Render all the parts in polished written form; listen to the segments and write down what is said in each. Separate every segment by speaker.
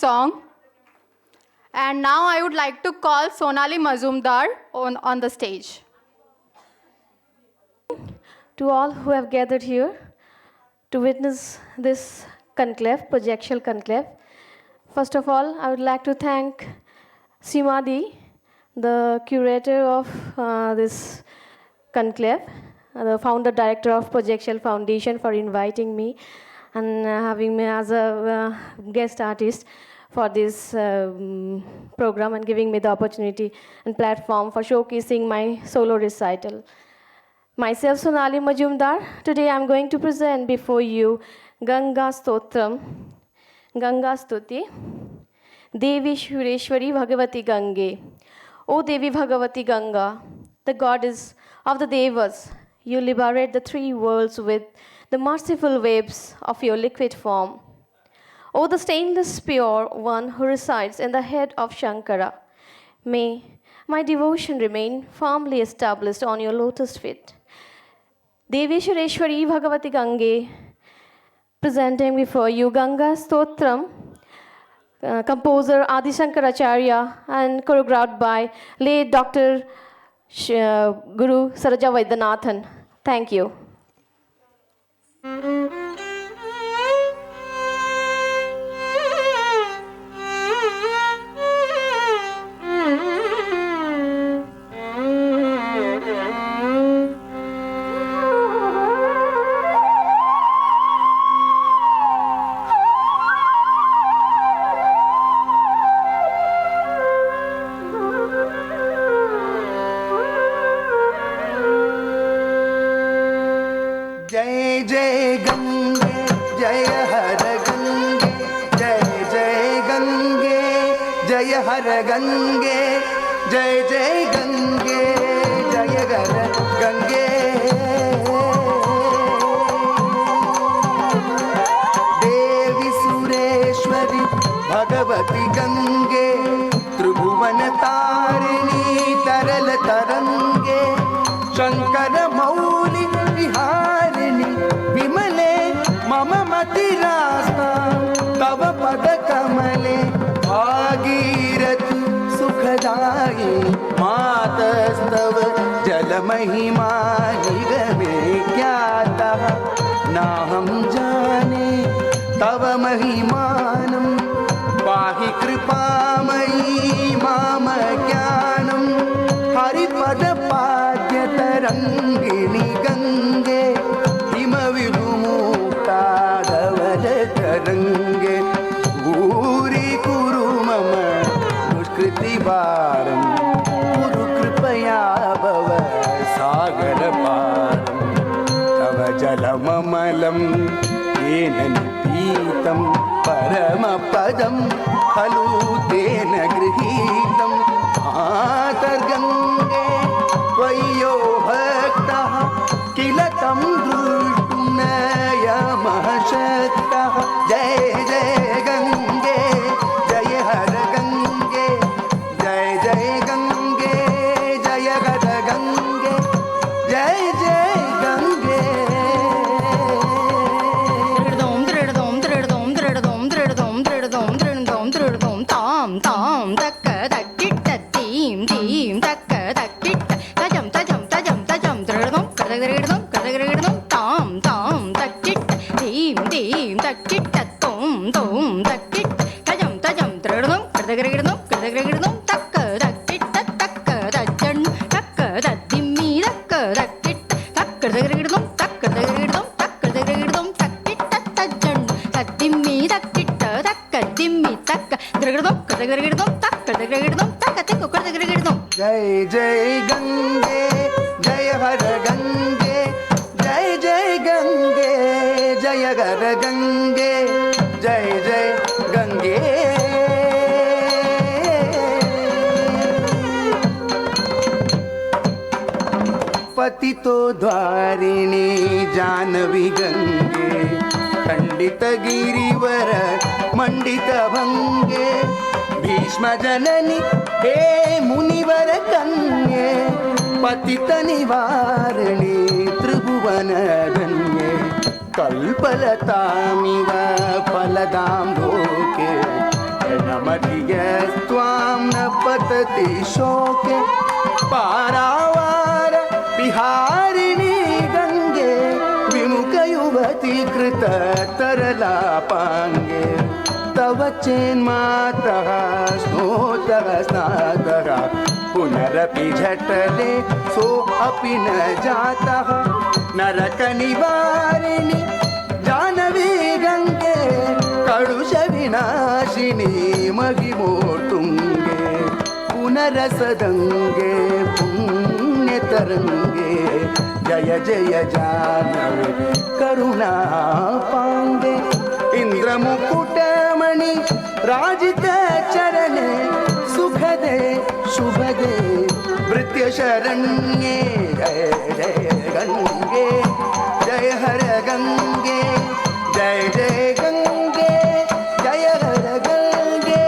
Speaker 1: song. And now I would like to call Sonali Mazumdar on the stage.
Speaker 2: To all who have gathered here to witness this conclave, projectual conclave, first of all, I would like to thank Simadi, the curator of this conclave, the founder director of Projectual Foundation, for inviting me and having me as a guest artist for this program and giving me the opportunity and platform for showcasing my solo recital. Myself, Sonali Majumdar. Today I'm going to present before you Ganga Stotram, Ganga Stuti, Devi Shureshwari Bhagavati Gange. O Devi Bhagavati Ganga, the goddess of the Devas, you liberate the three worlds with the merciful waves of your liquid form. O the stainless pure one who resides in the head of Shankara, may my devotion remain firmly established on your lotus feet. Deveshwareshwari Bhagavati Gange, presenting before you Ganga Stotram, composer Adi Shankaracharya and choreographed by late Dr. Guru Saraja Vaidyanathan. Thank you.
Speaker 3: जय जय गंगे जय हर गंगे जय जय गंगे जय हर गंगे जय जय गंगे जय हर गंगे देवी सुरेश्वरी भगवती गंगे त्रिभुवन तारिणी तरल तरंगे शंकर मौली विहारिणी विमले मम मतिरास्ता तव पद कमले भागीरथी सुखदायी मातस्तव जल महिमा निगमे ज्ञातः नाहं जाने तव महिमानं पाहि कृपामयी माम ज्ञानं हरिपद पाद्य तरंगिणी गंगे हिम विमुक्ता धवल तरंगे भूरि कुरु मम दुष्कृति वारं कुरु कृपया भव सागर पारं तव जलममलं येन निपीतं परमपदं खलु तेन गृहीतं मातर्गङ्गे त्वय्यो भक्तः किल तं दृष्टुं न यमः शक्तः जय जय गङ्गे जय हर गङ्गे जय जय गङ्गे जय हर गङ्गे जय जय गङ्गे
Speaker 1: Tom takka takkitta team takka takkitta tajam dredom tom takkitta team takkitta tom takkitta tajam dredom takka takkitta takka tajan takka tadimmi takka takkitta takka dredom takkitta tajan tadimmi takkitta takka dimmi takka dredom
Speaker 3: जय जय गंगे जय हर गंगे जय जय गंगे जय हर गंगे जय जय गंगे पतितो द्वारिणी जानवी गंगे खंडित गिरिवर मंडित भंगे भीष्म जननी हे मुनिवर कन्ये पतित निवारिणी त्रिभुवन धन्ये कल्पलतामिव फलदां लोके कर्णमधियस्त्वां न पतति शोके पारावार विहारिणि गङ्गे विमुखयुवती कृततरलापाङ्गे तव चेन्मातः स्नोतः स्नातः पुनरपि झटले सोऽपि न जातः नरकनिवारिणि जानवी गङ्गे कलुषविनाशिनी महिमोतुङ्गे पुनरसदङ्गे पुण्यतरङ्गे जय जय जानवी करुणापाङ्गे इन्द्रमुकुटमणि राजितचरणे सुखदे शुभदे भृत्यशरण्ये जय जय गङ्गे जय हर गङ्गे जय जय गङ्गे जय हर गङ्गे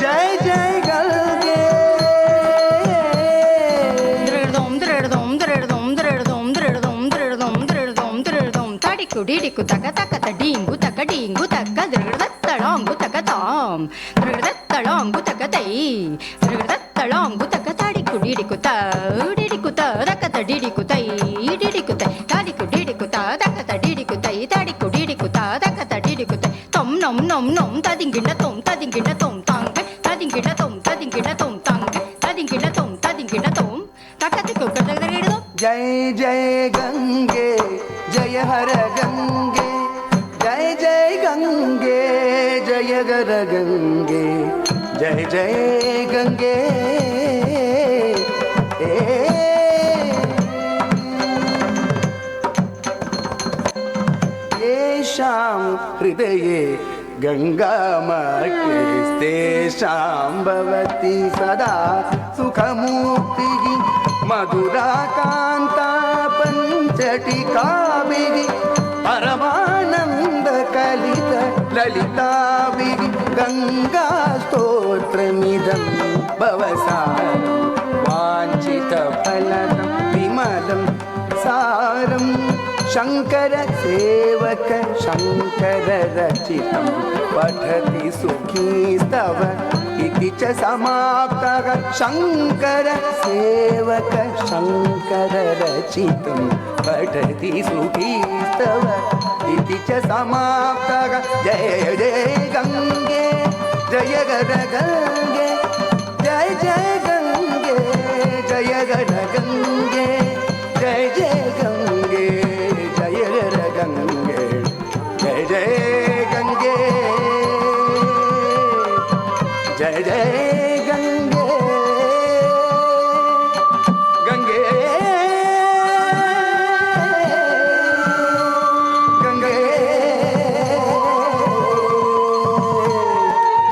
Speaker 3: जय जय गङ्गे
Speaker 1: ತಾಡಿಕು ಡಿಡಿಕು ತಕ ತಕ ಡಿಂಗು ತಕ ಡಿಂಗು ತಕ ದೃಢದತ್ತಳಾಂಗು ತಕ ತಾಂ ದೃಢದತ್ತಳಾಂಗು ತಕ ತೈ ದೃಢದತ್ತಳಾಂಗು ತಕ ತಾಡಿಕು ಡಿಡಿಕು ತ ಡಿಡಿಕು ತ ತಕ ಡಿಡಿಕು ತೈ ಡಿಡಿಕು ತೈ ತಾಡಿಕು ಡಿಡಿಕು ತ ತಕ ಡಿಡಿಕು ತೈ ತಾಡಿಕು ಡಿಡಿಕು ತ ತಕ ಡಿಡಿಕು ತೈ ತೊಂ ನೊಂ ನೊಂ ನೊಂ ತದಿಂಗಿಣ ತೊಂ ತದಿಂಗಿಣ ತೊಂ ತಾಂಗ ತದಿಂಗಿಣ ತೊಂ ತದಿಂಗಿಣ ತೊಂ ತಾಂಗ ತದಿಂಗಿಣ ತೊಂ ತದಿಂಗಿಣ ತೊಂ ತಕತಿಕು ಗಡಗಡಗಿಡದು
Speaker 3: जय जय गंगे जय हर गंगे जय जय गंगे जय गर गंगे जय जय गंगे येषां हृदये गङ्गामतेस्तेषां भवति सदा सुखमुक्तिः मधुराकान्ता पञ्चटिकाभिः परमानन्दकलित ललिताभिः गङ्गास्तोत्रमिदं भवसारं वाञ्छितफलदं विमलं सारं शङ्करसेवक शङ्कररचितं पठति सुखीस्तव इति च समाप्तः शङ्करसेवक शङ्कररचितं पठति सुखीस्तव इति च समाप्तः जय जय गङ्गे जय गर गङ्गे जय जय गङ्गे जय गर गङ्गे जय जय गङ्गे जय गर गङ्गे जय जय गङ्गे जय जय गङ्गे गङ्गे गङ्गे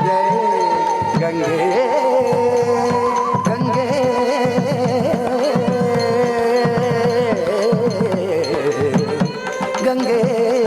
Speaker 3: जय गङ्गे गङ्गे गङ्गे